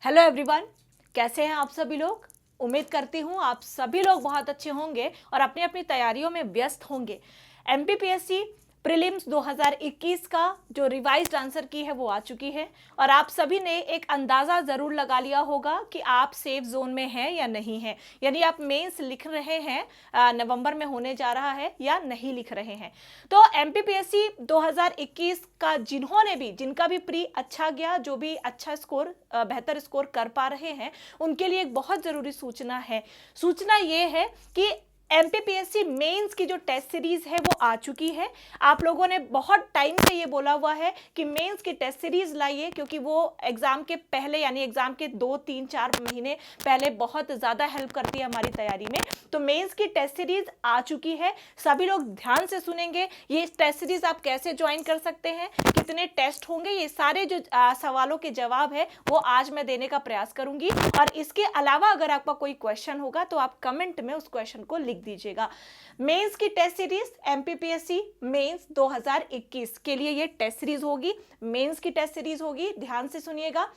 Hello everyone, कैसे हैं आप सभी लोग। उम्मीद करती हूँ आप सभी लोग बहुत अच्छे होंगे और अपनी अपनी तैयारियों में व्यस्त होंगे। एमपीपीएससी प्रीलिम्स 2021 का जो रिवाइज्ड आंसर की है वो आ चुकी है और आप सभी ने एक अंदाज़ा ज़रूर लगा लिया होगा कि आप सेफ जोन में हैं या नहीं हैं, यानी आप मेंस लिख रहे हैं, नवंबर में होने जा रहा है या नहीं लिख रहे हैं। तो एमपीपीएससी 2021 का जिनका भी प्री अच्छा गया, जो भी अच्छा स्कोर बेहतर स्कोर कर पा रहे हैं, उनके लिए एक बहुत ज़रूरी सूचना है। सूचना ये है कि एमपीपीएससी मेंस की जो टेस्ट सीरीज है वो आ चुकी है। आप लोगों ने बहुत टाइम से ये बोला हुआ है कि मेंस की टेस्ट सीरीज लाइए, क्योंकि वो एग्जाम के पहले यानी एग्जाम के 2-3-4 महीने पहले बहुत ज़्यादा हेल्प करती है हमारी तैयारी में। तो मेंस की टेस्ट सीरीज आ चुकी है, सभी लोग ध्यान से सुनेंगे। ये टेस्ट सीरीज आप कैसे ज्वाइन कर सकते हैं, कितने टेस्ट होंगे, ये सारे जो सवालों के जवाब है वो आज मैं देने का प्रयास करूंगी। और इसके अलावा अगर आपका कोई क्वेश्चन होगा तो आप कमेंट में उस क्वेश्चन को लिख दीजिएगा। मेंस की टेस्ट सीरीज एमपीपीएससी मेंस 2021 के लिए ये टेस्ट सीरीज होगी, मेंस की टेस्ट सीरीज होगी, ध्यान से सुनिएगा।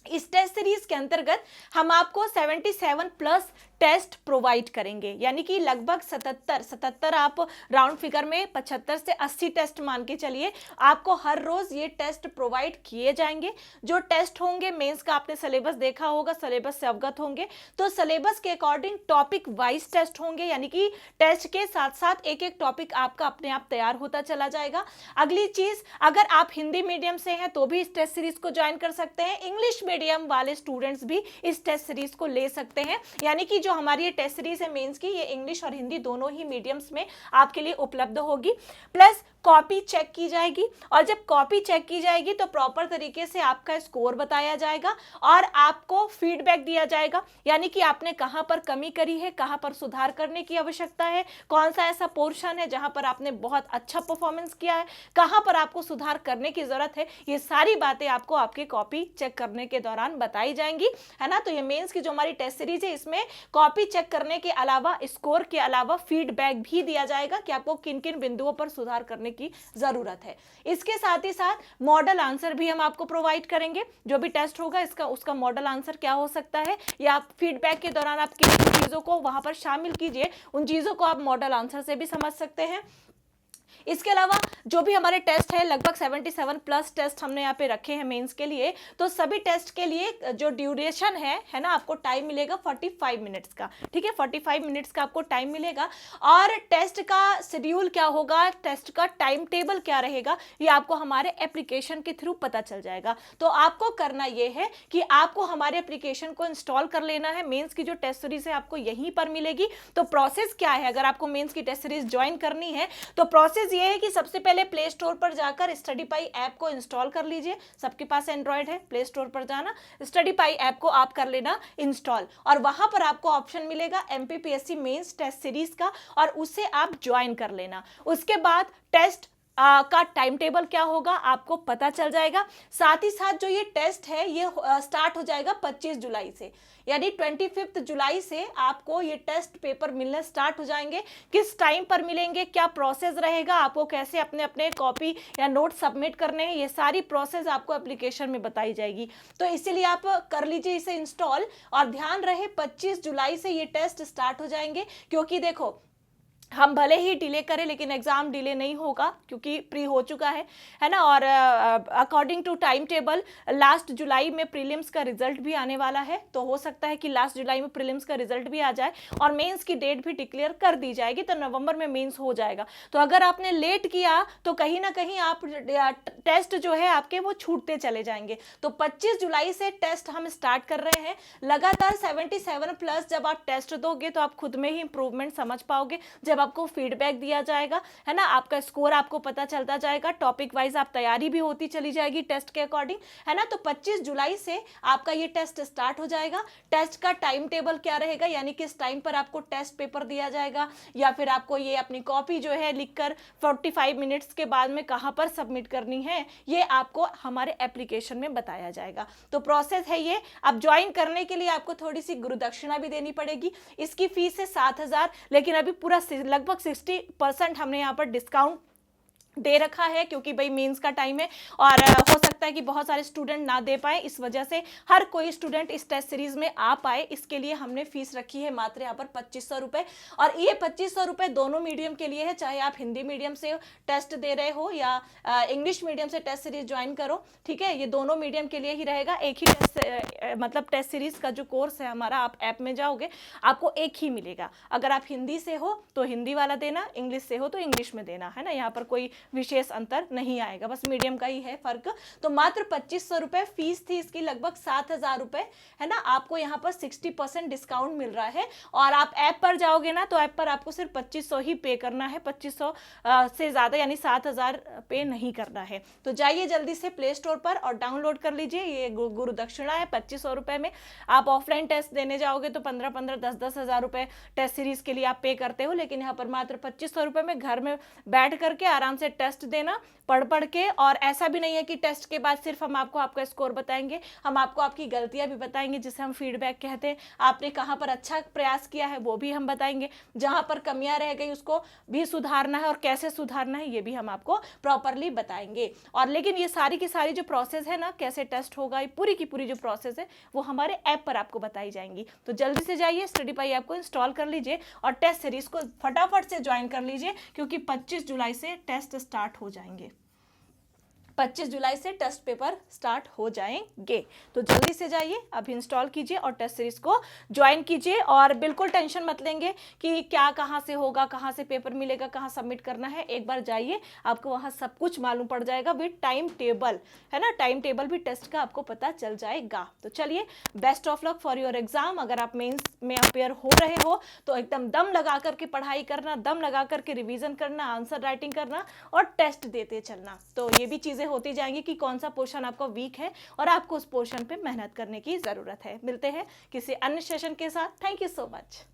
इस टेस्ट सीरीज के अंतर्गत हम आपको 77 प्लस टेस्ट प्रोवाइड करेंगे, यानी कि लगभग 77 आप राउंड फिगर में 75 से 80 टेस्ट मान के चलिए, आपको हर रोज ये टेस्ट प्रोवाइड किए जाएंगे। जो टेस्ट होंगे मेंस का, आपने सिलेबस देखा होगा, सिलेबस से अवगत होंगे, तो सिलेबस के अकॉर्डिंग टॉपिक वाइज टेस्ट होंगे, यानी कि टेस्ट के साथ साथ एक एक टॉपिक आपका अपने आप तैयार होता चला जाएगा। अगली चीज, अगर आप हिंदी मीडियम से हैं तो भी इस टेस्ट सीरीज को ज्वाइन कर सकते हैं, इंग्लिश मीडियम वाले स्टूडेंट्स भी इस टेस्ट सीरीज को ले सकते हैं। यानी कि जो हमारी ये टेस्ट सीरीज है मेंस की, ये इंग्लिश और हिंदी दोनों ही मीडियम्स में आपके लिए उपलब्ध होगी। प्लस कॉपी चेक की जाएगी, और जब कॉपी चेक की जाएगी तो प्रॉपर तरीके से आपका स्कोर बताया जाएगा और आपको फीडबैक दिया जाएगा, यानी कि आपने कहां पर कमी करी है, कहां पर सुधार करने की आवश्यकता है, कौन सा ऐसा पोर्शन है जहां पर आपने बहुत अच्छा परफॉर्मेंस किया है, कहां पर आपको सुधार करने की जरूरत है। ये सारी बातें आपको आपके कॉपी चेक करने के दौरान बताई जाएंगी, है ना। तो ये मेंस की जो हमारी टेस्ट सीरीज है, इसमें कॉपी चेक करने के अलावा, स्कोर के अलावा फीडबैक भी दिया जाएगा कि आपको किन किन बिंदुओं पर सुधार करने की जरूरत है। इसके साथ ही साथ मॉडल आंसर भी हम आपको प्रोवाइड करेंगे। जो भी टेस्ट होगा इसका उसका मॉडल आंसर क्या हो सकता है, या फीडबैक के दौरान आप किन चीजों को वहां पर शामिल कीजिए, उन चीजों को आप मॉडल आंसर से भी समझ सकते हैं। इसके अलावा जो भी हमारे टेस्ट है, लगभग 77 प्लस टेस्ट हमने यहाँ पे रखे हैं मेंस के लिए, तो सभी टेस्ट के लिए जो ड्यूरेशन है ना, आपको टाइम मिलेगा 45 मिनट्स का, ठीक है, 45 मिनट्स का आपको टाइम मिलेगा। और टेस्ट का शेड्यूल क्या होगा, टेस्ट का टाइम टेबल क्या रहेगा, ये आपको हमारे एप्लीकेशन के थ्रू पता चल जाएगा। तो आपको करना ये है कि आपको हमारे एप्लीकेशन को इंस्टॉल कर लेना है। मेंस की जो टेस्ट सीरीज है आपको यहीं पर मिलेगी। तो प्रोसेस क्या है, अगर आपको मेंस की टेस्ट सीरीज ज्वाइन करनी है तो प्रोसेस ये है कि सबसे पहले प्ले स्टोर पर जाकर स्टडी पाई ऐप को इंस्टॉल कर लीजिए। सबके पास एंड्रॉयड है, प्ले स्टोर पर जाना, स्टडी पाई ऐप को आप कर लेना इंस्टॉल, और वहां पर आपको ऑप्शन मिलेगा एमपीपीएससी मेंस टेस्ट सीरीज का, और उसे आप ज्वाइन कर लेना। उसके बाद टेस्ट का टाइम टेबल क्या होगा आपको पता चल जाएगा। साथ ही साथ जो ये टेस्ट है ये स्टार्ट हो जाएगा 25 जुलाई से, यानी 25 जुलाई से आपको ये टेस्ट पेपर मिलने स्टार्ट हो जाएंगे। किस टाइम पर मिलेंगे, क्या प्रोसेस रहेगा, आपको कैसे अपने अपने कॉपी या नोट सबमिट करने हैं, ये सारी प्रोसेस आपको एप्लीकेशन में बताई जाएगी। तो इसीलिए आप कर लीजिए इसे इंस्टॉल, और ध्यान रहे 25 जुलाई से ये टेस्ट स्टार्ट हो जाएंगे। क्योंकि देखो, हम भले ही डिले करें लेकिन एग्जाम डिले नहीं होगा, क्योंकि प्री हो चुका है ना। और according to time table last July में प्रीलिम्स का रिजल्ट भी आने वाला है, तो हो सकता है कि लास्ट जुलाई में प्रीलिम्स का रिजल्ट भी आ जाए और मेंस की डेट भी डिक्लेयर कर दी जाएगी, तो नवंबर में मेंस हो जाएगा। तो अगर आपने लेट किया तो कहीं ना कहीं आप टेस्ट जो है आपके वो छूटते चले जाएंगे। तो 25 जुलाई से टेस्ट हम स्टार्ट कर रहे हैं। लगातार 77 प्लस जब आप टेस्ट दोगे तो आप खुद में ही इंप्रूवमेंट समझ पाओगे। जब आपको फीडबैक दिया जाएगा, है ना, आपका स्कोर आपको पता चलता जाएगा, टॉपिक वाइज आप तैयारी भी होती चली जाएगी टेस्ट के अकॉर्डिंग, है ना। तो 25 जुलाई से आपका ये टेस्ट स्टार्ट हो जाएगा। टेस्ट का टाइम टेबल क्या रहेगा, यानी किस टाइम पर आपको टेस्ट पेपर दिया जाएगा, या फिर आपको ये अपनी कॉपी जो है लिखकर 45 मिनट्स के बाद में कहां पर सबमिट करनी है, ये आपको हमारे एप्लीकेशन में बताया जाएगा। तो प्रोसेस है ये। अब ज्वाइन करने के लिए आपको थोड़ी सी गुरुदक्षिणा भी देनी पड़ेगी। इसकी फीस है 7,000, लेकिन अभी पूरा लगभग 60% हमने यहाँ पर डिस्काउंट दे रखा है, क्योंकि भाई मेंस का टाइम है और हो सकता है कि बहुत सारे स्टूडेंट ना दे पाए, इस वजह से हर कोई स्टूडेंट इस टेस्ट सीरीज में आ पाए, इसके लिए हमने फीस रखी है मात्र यहाँ पर 2500 रुपये। और ये 2500 रुपये दोनों मीडियम के लिए है, चाहे आप हिंदी मीडियम से टेस्ट दे रहे हो या इंग्लिश मीडियम से टेस्ट सीरीज ज्वाइन करो, ठीक है, ये दोनों मीडियम के लिए ही रहेगा। एक ही मतलब टेस्ट सीरीज का जो कोर्स है हमारा, आप ऐप में जाओगे आपको एक ही मिलेगा। अगर आप हिंदी से हो तो हिंदी वाला देना, इंग्लिश से हो तो इंग्लिश में देना, है ना, यहाँ पर कोई विशेष अंतर नहीं आएगा, बस मीडियम का ही है फर्क। तो मात्र 2500 रुपए फीस थी इसकी, लगभग 7000 रुपए, है ना, आपको यहाँ पर 60% डिस्काउंट मिल रहा है। और आप ऐप पर जाओगे ना तो ऐप पर आपको सिर्फ 2500 ही पे करना है, 2500 से ज्यादा यानी 7000 पे नहीं करना है। तो जाइए जल्दी से प्ले स्टोर पर और डाउनलोड कर लीजिए। ये गुरु दक्षिणा है 2500 रुपए में। आप ऑफलाइन टेस्ट देने जाओगे तो 15-15, 10-10 हजार रुपए टेस्ट सीरीज के लिए आप पे करते हो, लेकिन यहाँ पर मात्र 2500 रुपए में घर में बैठ करके आराम से टेस्ट देना, पढ़ के। और ऐसा भी नहीं है कि टेस्ट के बाद सिर्फ हम आपको आपका स्कोर बताएंगे, हम आपको आपकी गलतियां भी बताएंगे, जिसे हम फीडबैक कहते हैं। आपने कहां पर अच्छा प्रयास किया है वो भी हम बताएंगे, जहां पर कमियां रह गई उसको भी सुधारना है और कैसे सुधारना है ये भी हम आपको प्रॉपरली बताएंगे। और लेकिन ये सारी की सारी जो प्रोसेस है ना, कैसे टेस्ट होगा, ये पूरी की पूरी जो प्रोसेस है वो हमारे ऐप पर आपको बताई जाएंगी। तो जल्दी से जाइए स्टडी पाई ऐप को इंस्टॉल कर लीजिए और टेस्ट सीरीज को फटाफट से ज्वाइन कर लीजिए, क्योंकि 25 जुलाई से टेस्ट स्टार्ट हो जाएंगे। 25 जुलाई से टेस्ट पेपर स्टार्ट हो जाएंगे। तो जल्दी से जाइए, अभी इंस्टॉल कीजिए और टेस्ट सीरीज को ज्वाइन कीजिए। और बिल्कुल टेंशन मत लेंगे कि क्या कहाँ से होगा, कहाँ से पेपर मिलेगा, कहाँ सबमिट करना है। एक बार जाइए, आपको वहाँ सब कुछ मालूम पड़ जाएगा विद टाइम टेबल, है ना, टाइम टेबल भी टेस्ट का आपको पता चल जाएगा। तो चलिए, best of luck for your exam. अगर आप मेंस में अपेयर हो रहे हो तो एकदम दम लगा करके पढ़ाई करना, दम लगा करके रिविजन करना, आंसर राइटिंग करना और टेस्ट देते चलना। तो ये भी चीजें होती जाएंगी कि कौन सा पोर्शन आपका वीक है और आपको उस पोर्शन पे मेहनत करने की जरूरत है। मिलते हैं किसी अन्य सेशन के साथ। Thank you so much.